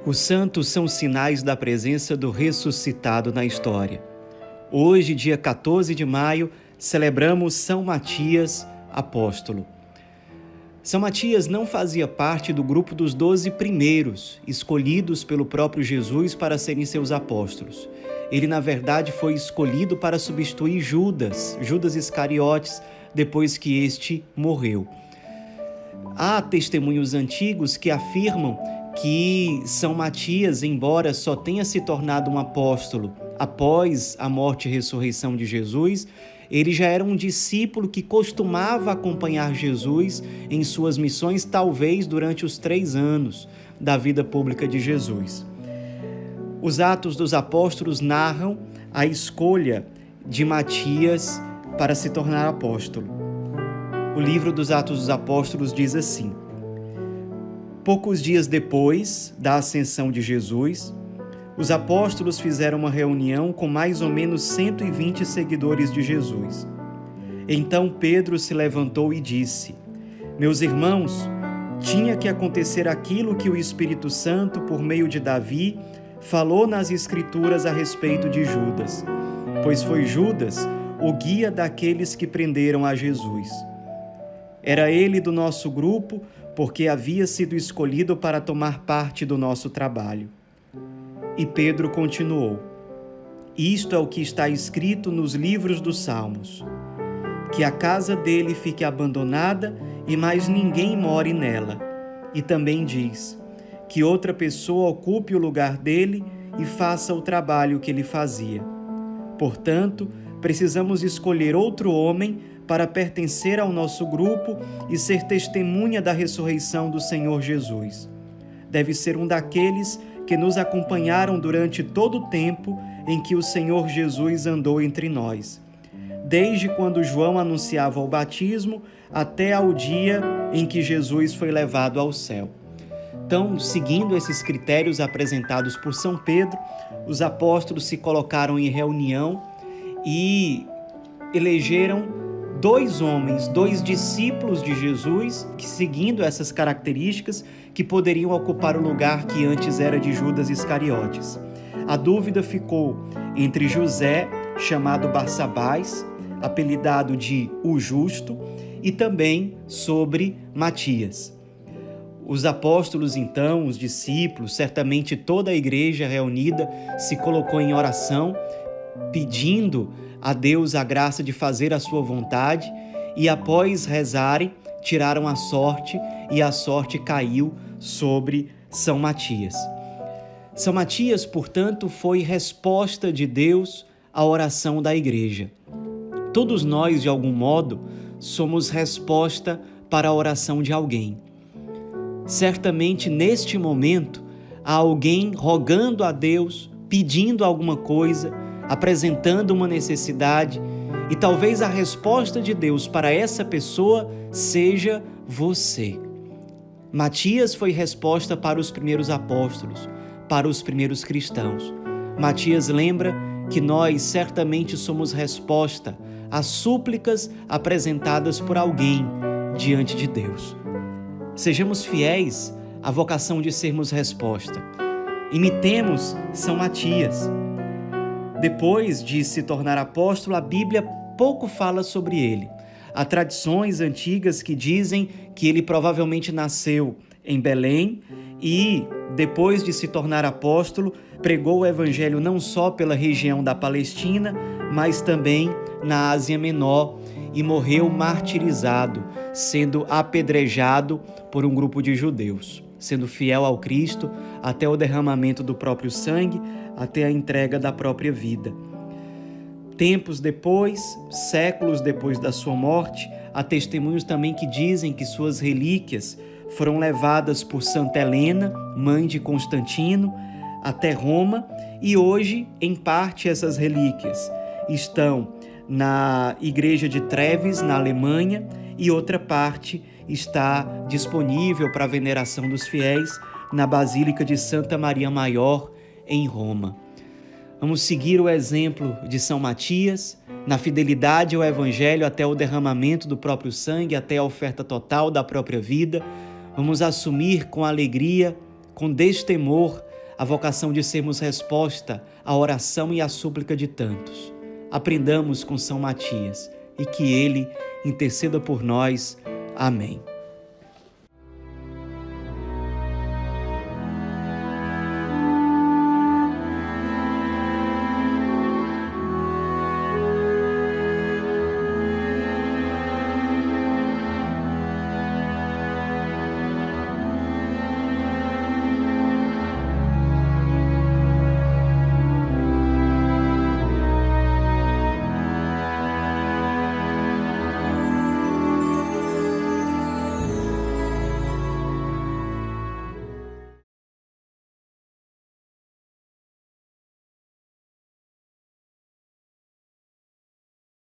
Os santos são sinais da presença do ressuscitado na história. Hoje, dia 14 de maio, celebramos São Matias, apóstolo. São Matias não fazia parte do grupo dos 12 primeiros, escolhidos pelo próprio Jesus para serem seus apóstolos. Ele, na verdade, foi escolhido para substituir Judas Iscariotes, depois que este morreu. Há testemunhos antigos que afirmam que São Matias, embora só tenha se tornado um apóstolo após a morte e ressurreição de Jesus, ele já era um discípulo que costumava acompanhar Jesus em suas missões, talvez durante os 3 anos da vida pública de Jesus. Os Atos dos Apóstolos narram a escolha de Matias para se tornar apóstolo. O livro dos Atos dos Apóstolos diz assim: poucos dias depois da ascensão de Jesus, os apóstolos fizeram uma reunião com mais ou menos 120 seguidores de Jesus. Então Pedro se levantou e disse: meus irmãos, tinha que acontecer aquilo que o Espírito Santo, por meio de Davi, falou nas Escrituras a respeito de Judas, pois foi Judas o guia daqueles que prenderam a Jesus. Era ele do nosso grupo, porque havia sido escolhido para tomar parte do nosso trabalho. E Pedro continuou: isto é o que está escrito nos livros dos Salmos, que a casa dele fique abandonada e mais ninguém more nela. E também diz que outra pessoa ocupe o lugar dele e faça o trabalho que ele fazia. Portanto, precisamos escolher outro homem para pertencer ao nosso grupo e ser testemunha da ressurreição do Senhor Jesus. Deve ser um daqueles que nos acompanharam durante todo o tempo em que o Senhor Jesus andou entre nós, desde quando João anunciava o batismo até ao dia em que Jesus foi levado ao céu. Então, seguindo esses critérios apresentados por São Pedro, os apóstolos se colocaram em reunião e elegeram 2 homens, 2 discípulos de Jesus, que, seguindo essas características, que poderiam ocupar o lugar que antes era de Judas Iscariotes. A dúvida ficou entre José, chamado Barsabás, apelidado de o Justo, e também sobre Matias. Os apóstolos, então, os discípulos, certamente toda a igreja reunida se colocou em oração, pedindo a Deus a graça de fazer a sua vontade, e após rezarem, tiraram a sorte, e a sorte caiu sobre São Matias. São Matias, portanto, foi resposta de Deus à oração da igreja. Todos nós, de algum modo, somos resposta para a oração de alguém. Certamente, neste momento, há alguém rogando a Deus, pedindo alguma coisa, apresentando uma necessidade, e talvez a resposta de Deus para essa pessoa seja você. Matias foi resposta para os primeiros apóstolos, para os primeiros cristãos. Matias lembra que nós certamente somos resposta às súplicas apresentadas por alguém diante de Deus. Sejamos fiéis à vocação de sermos resposta. Imitemos São Matias. Depois de se tornar apóstolo, a Bíblia pouco fala sobre ele. Há tradições antigas que dizem que ele provavelmente nasceu em Belém e, depois de se tornar apóstolo, pregou o evangelho não só pela região da Palestina, mas também na Ásia Menor, e morreu martirizado, sendo apedrejado por um grupo de judeus, sendo fiel ao Cristo até o derramamento do próprio sangue, até a entrega da própria vida. Tempos depois, séculos depois da sua morte, há testemunhos também que dizem que suas relíquias foram levadas por Santa Helena, mãe de Constantino, até Roma, e hoje, em parte, essas relíquias estão na igreja de Treves, na Alemanha, e outra parte está disponível para a veneração dos fiéis na Basílica de Santa Maria Maior, em Roma. Vamos seguir o exemplo de São Matias, na fidelidade ao Evangelho até o derramamento do próprio sangue, até a oferta total da própria vida. Vamos assumir com alegria, com destemor, a vocação de sermos resposta à oração e à súplica de tantos. Aprendamos com São Matias e que ele interceda por nós. Amém.